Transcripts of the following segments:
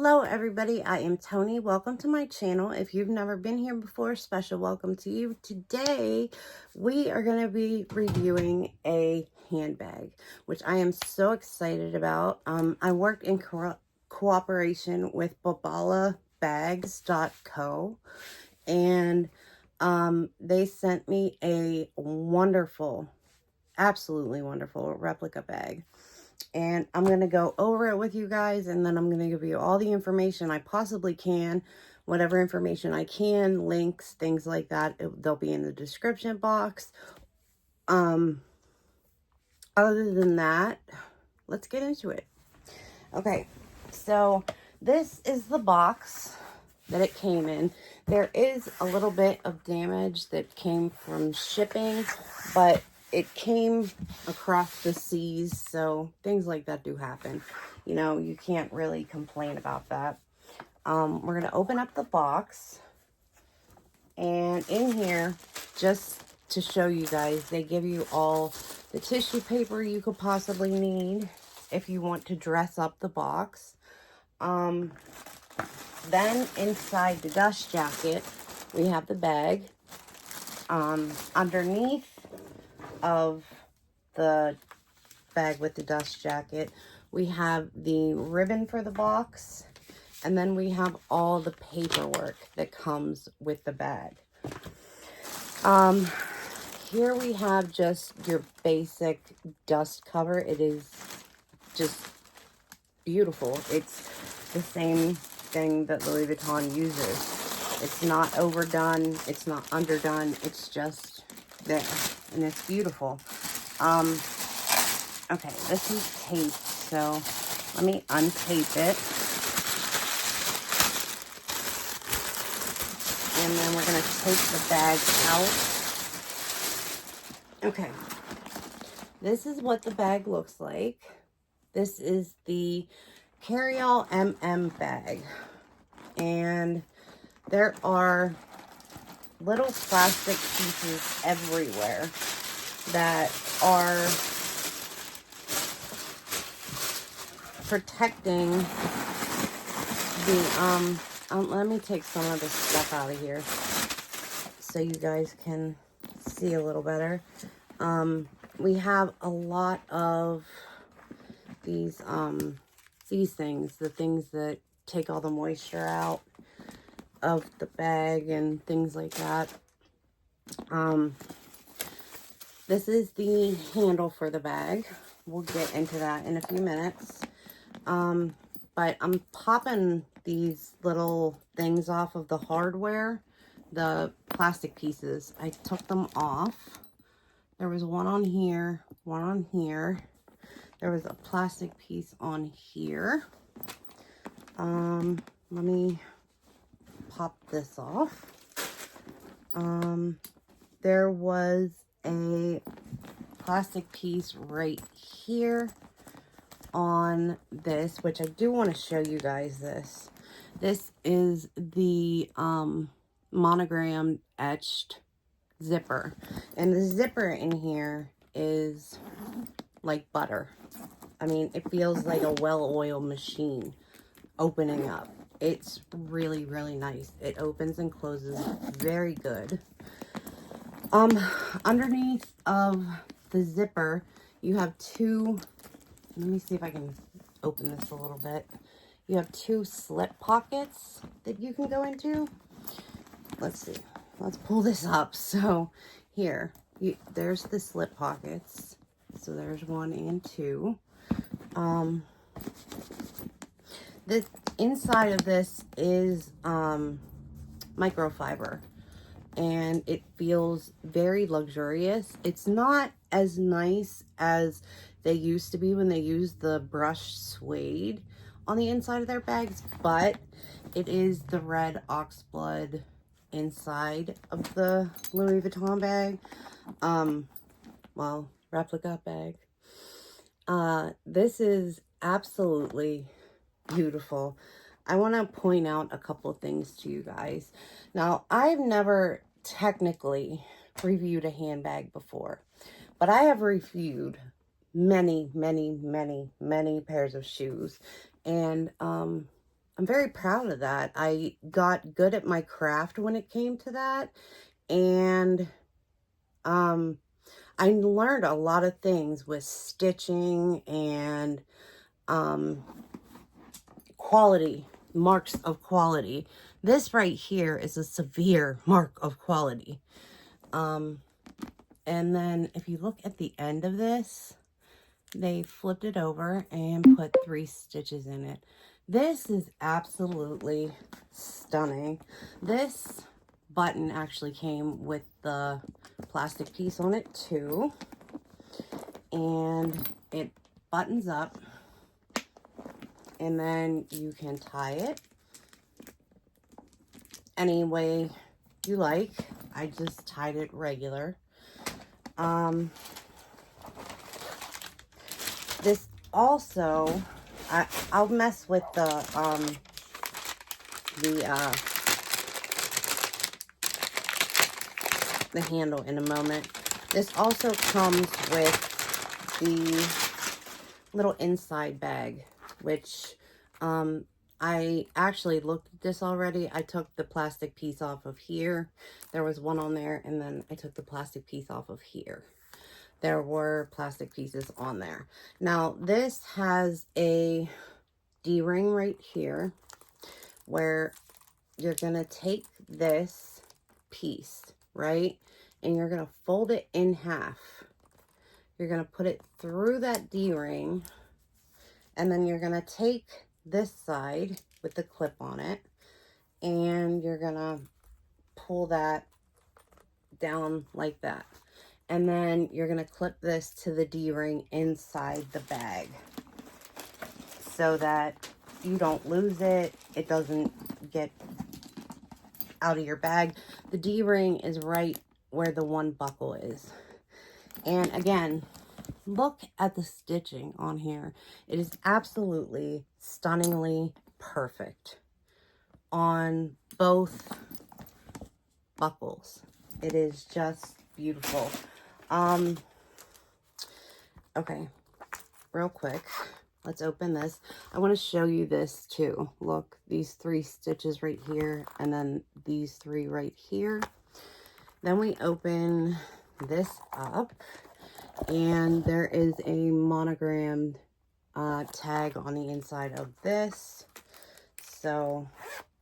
Hello everybody, I am Tony. Welcome to my channel. If you've never been here before, special welcome to you. Today we are going to be reviewing a handbag, which I am so excited about. I work in cooperation with babalabags.co, and they sent me a wonderful, absolutely wonderful replica bag. And I'm going to go over it with you guys, and then I'm going to give you all the information I possibly can, whatever information I can, links, things like that. They'll be in the description box. Other than that, let's get into it. Okay, so this is the box that it came in. There is a little bit of damage that came from shipping, but it came across the seas, so things like that do happen. You know, you can't really complain about that. We're going to open up the box. And in here, just to show you guys, they give you all the tissue paper you could possibly need if you want to dress up the box. Then inside the dust jacket, we have the bag. Underneath of the bag with the dust jacket, we have the ribbon for the box, and then we have all the paperwork that comes with the bag. Here we have just your basic dust cover. It is just beautiful. It's the same thing that Louis Vuitton uses. It's not overdone, it's not underdone, it's just there, and it's beautiful. Okay, this is taped, so let me untape it. And then we're going to take the bag out. Okay, this is what the bag looks like. This is the Carryall MM bag. And there are little plastic pieces everywhere that are protecting the, let me take some of this stuff out of here so you guys can see a little better. We have a lot of these things, the things that take all the moisture out of the bag and things like that. This is the handle for the bag. We'll get into that in a few minutes. But I'm popping these little things off of the hardware, the plastic pieces. I took them off. There was one on here, one on here. There was a plastic piece on here. Let me pop this off. There was a plastic piece right here on this, which I do want to show you guys this. This is the monogram etched zipper, and the zipper in here is like butter. I mean, it feels like a well-oiled machine opening up. It's really, really nice. It opens and closes very good. Underneath of the zipper, you have two, let me see if I can open this a little bit. You have two slip pockets that you can go into. Let's see. Let's pull this up. So here, there's the slip pockets. So there's one and two. The inside of this is microfiber, and it feels very luxurious. It's not as nice as they used to be when they used the brushed suede on the inside of their bags, but it is the red oxblood inside of the Louis Vuitton bag. Well, replica bag. This is absolutely beautiful. I want to point out a couple of things to you guys. Now, I've never technically reviewed a handbag before, but I have reviewed many, many, many, many pairs of shoes. And I'm very proud of that. I got good at my craft when it came to that. And I learned a lot of things with stitching and quality, marks of quality. This right here is a severe mark of quality. And then if you look at the end of this, they flipped it over and put 3 stitches in it. This is absolutely stunning. This button actually came with the plastic piece on it too. And it buttons up. And then you can tie it any way you like. I just tied it regular. This also, I'll mess with the handle in a moment. This also comes with the little inside bag, which I actually looked at this already. I took the plastic piece off of here. There was one on there, and then I took the plastic piece off of here. There were plastic pieces on there. Now, this has a D-ring right here where you're going to take this piece, right? And you're going to fold it in half. You're going to put it through that D-ring, and then you're going to take this side with the clip on it, and you're going to pull that down like that. And then you're going to clip this to the D-ring inside the bag so that you don't lose it. It doesn't get out of your bag. The D-ring is right where the one buckle is. And again, look at the stitching on here. It is absolutely stunningly perfect on both buckles. It is just beautiful. Okay, real quick, let's open this. I want to show you this too. Look, these 3 stitches right here, and then these 3 right here. Then we open this up, and there is a monogrammed tag on the inside of this. So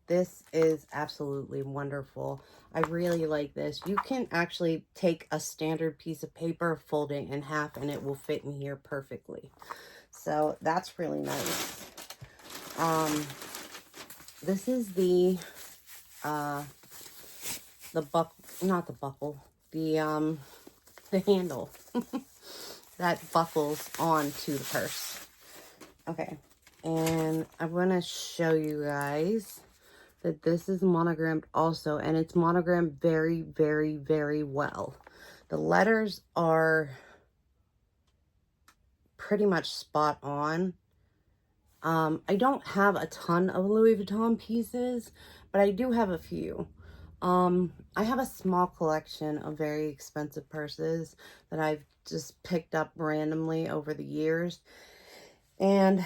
this is absolutely wonderful. I really like this. You can actually take a standard piece of paper, fold it in half, and it will fit in here perfectly. So that's really nice. This is the handle that buckles onto the purse. Okay, and I'm going to show you guys that this is monogrammed also, and it's monogrammed very, very, very well. The letters are pretty much spot on. I don't have a ton of Louis Vuitton pieces, but I do have a few. I have a small collection of very expensive purses that I've just picked up randomly over the years. And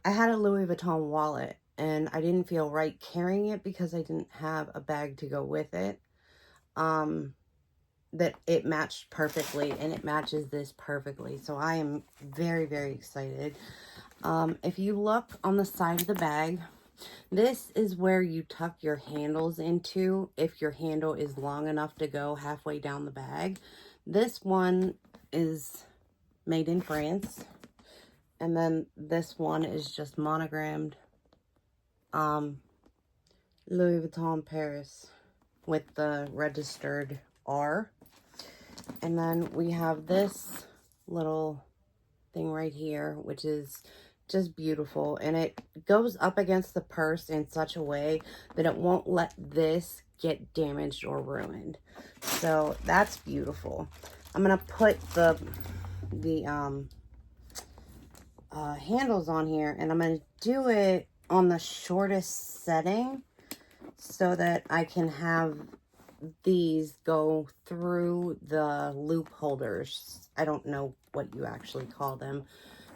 I had a Louis Vuitton wallet, and I didn't feel right carrying it because I didn't have a bag to go with it. That it matched perfectly, and it matches this perfectly. So I am very, very excited. If you look on the side of the bag, this is where you tuck your handles into if your handle is long enough to go halfway down the bag. This one is made in France. And then this one is just monogrammed Louis Vuitton Paris with the registered R. And then we have this little thing right here, which is just beautiful. And it goes up against the purse in such a way that it won't let this get damaged or ruined. So that's beautiful. I'm going to put the handles on here, and I'm going to do it on the shortest setting so that I can have these go through the loop holders. I don't know what you actually call them,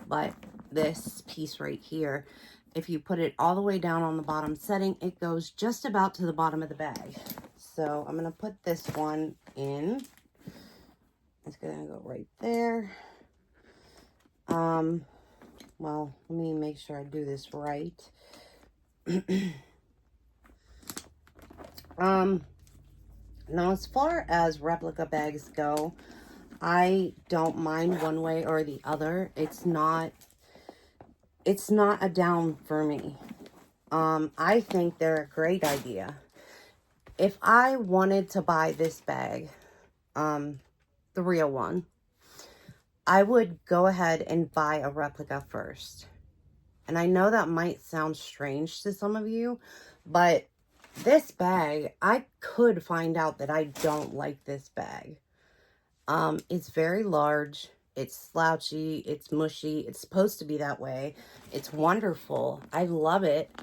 but this piece right here. if you put it all the way down on the bottom setting, it goes just about to the bottom of the bag. So I'm going to put this one in. It's going to go right there. Well, let me make sure I do this right. Now as far as replica bags go, I don't mind one way or the other. It's not a down for me. I think they're a great idea. If I wanted to buy this bag, the real one, I would go ahead and buy a replica first. And I know that might sound strange to some of you, but this bag, I could find out that I don't like this bag. It's very large. It's slouchy. It's mushy. It's supposed to be that way. It's wonderful. I love it.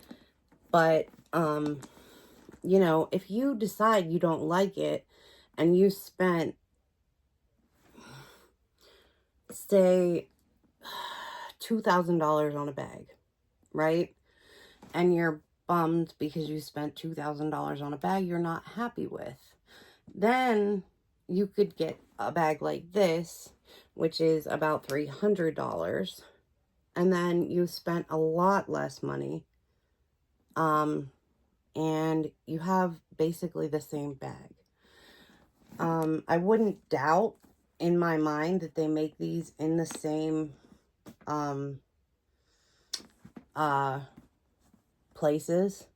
But, you know, if you decide you don't like it and you spent, say, $2,000 on a bag, right? And you're bummed because you spent $2,000 on a bag you're not happy with. Then you could get a bag like this, which is about $300. And then you spent a lot less money. And you have basically the same bag. I wouldn't doubt in my mind that they make these in the same places.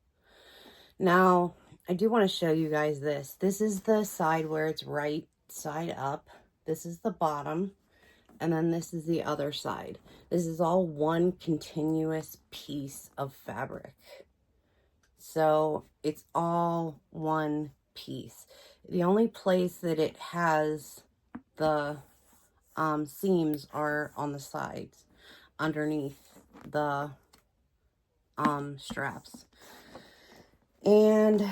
Now, I do want to show you guys this. This is the side where it's right side up. This is the bottom. And then this is the other side. This is all one continuous piece of fabric. So it's all one piece. The only place that it has the seams are on the sides underneath the straps. And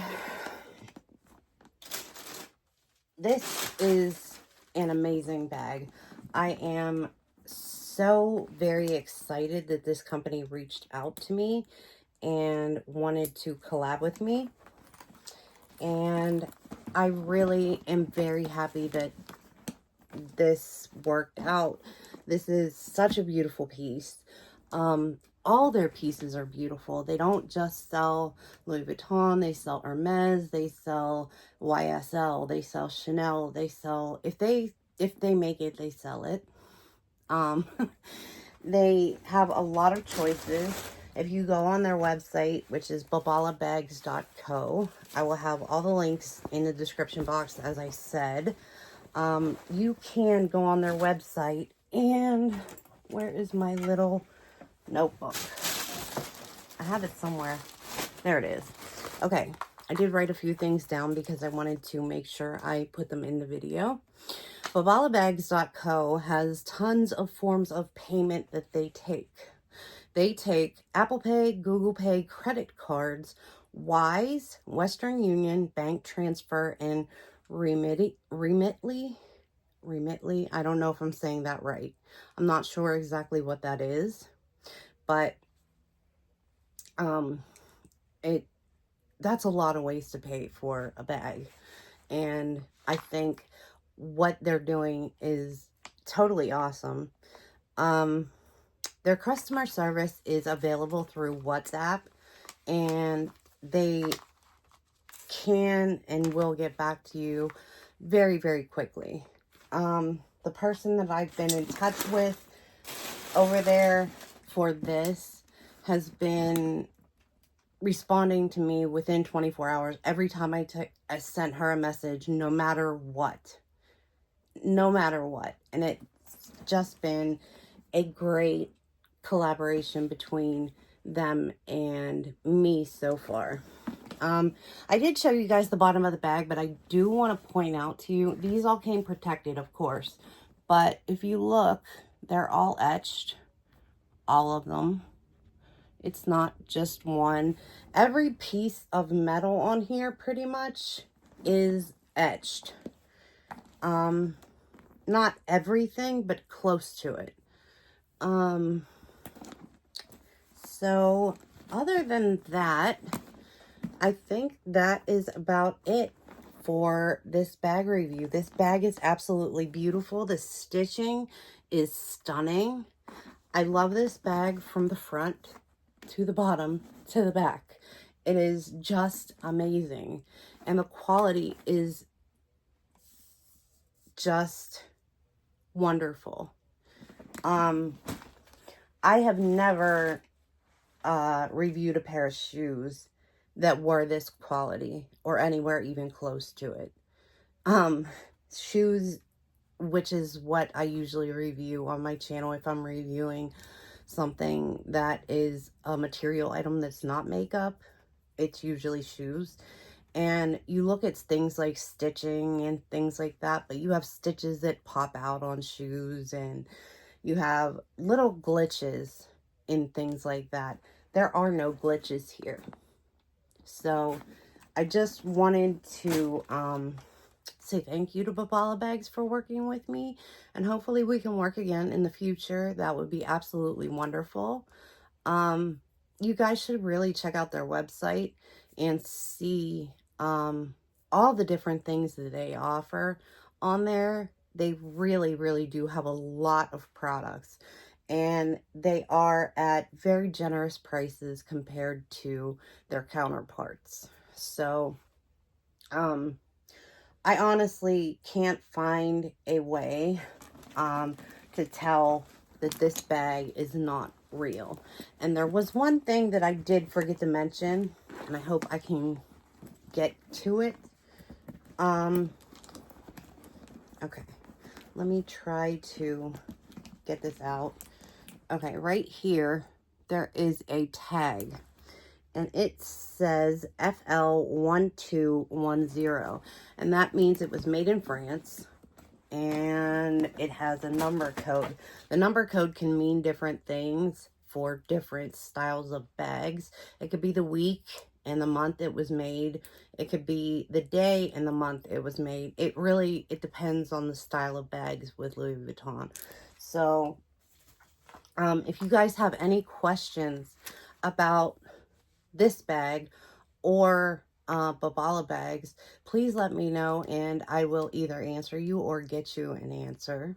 this is an amazing bag. I am so very excited that this company reached out to me and wanted to collab with me. And I really am very happy that this worked out. This is such a beautiful piece. All their pieces are beautiful. They don't just sell Louis Vuitton. They sell Hermes. They sell YSL. They sell Chanel. They sell, if they make it, they sell it. They have a lot of choices. If you go on their website, which is babalabags.co, I will have all the links in the description box, as I said. You can go on their website and, where is my little notebook? I have it somewhere. There it is. Okay, I did write a few things down because I wanted to make sure I put them in the video. babalabags.co has tons of forms of payment that they take. They take Apple Pay, Google Pay, credit cards, Wise, Western Union, bank transfer, and Remitly. I don't know if I'm saying that right. I'm not sure exactly what that is, but that's a lot of ways to pay for a bag. And I think what they're doing is totally awesome. Their customer service is available through WhatsApp, and they can and will get back to you very, very quickly. The person that I've been in touch with over there for this has been responding to me within 24 hours every time I sent her a message, no matter what. And it's just been a great collaboration between them and me so far. I did show you guys the bottom of the bag, but I do want to point out to you, these all came protected, of course, but if you look, they're all etched, all of them. It's not just one. Every piece of metal on here pretty much is etched. Not everything, but close to it. So other than that, I think that is about it for this bag review. This bag is absolutely beautiful. The stitching is stunning. I love this bag from the front to the bottom to the back. It is just amazing. And the quality is just wonderful. I have never reviewed a pair of shoes that were this quality or anywhere even close to it. Shoes, which is what I usually review on my channel if I'm reviewing something that is a material item that's not makeup, it's usually shoes. And you look at things like stitching and things like that, but you have stitches that pop out on shoes, and you have little glitches in things like that. There are no glitches here. So I just wanted to say thank you to Babala Bags for working with me, and hopefully we can work again in the future. That would be absolutely wonderful. You guys should really check out their website and see all the different things that they offer on there. They really, really do have a lot of products, and they are at very generous prices compared to their counterparts. So, I honestly can't find a way to tell that this bag is not real. And there was one thing that I did forget to mention, and I hope I can get to it. Okay, let me try to get this out. Okay, right here, there is a tag, and it says FL1210, and that means it was made in France, and it has a number code. The number code can mean different things for different styles of bags. It could be the week and the month it was made. It could be the day and the month it was made. It depends on the style of bags with Louis Vuitton. So, if you guys have any questions about this bag or Babala bags, please let me know, and I will either answer you or get you an answer.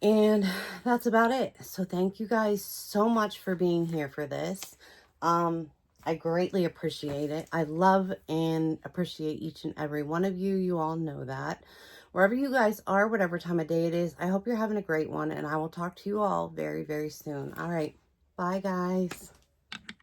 And that's about it. So thank you guys so much for being here for this. I greatly appreciate it. I love and appreciate each and every one of you. You all know that. Wherever you guys are, whatever time of day it is, I hope you're having a great one, and I will talk to you all very, very soon. All right. Bye, guys.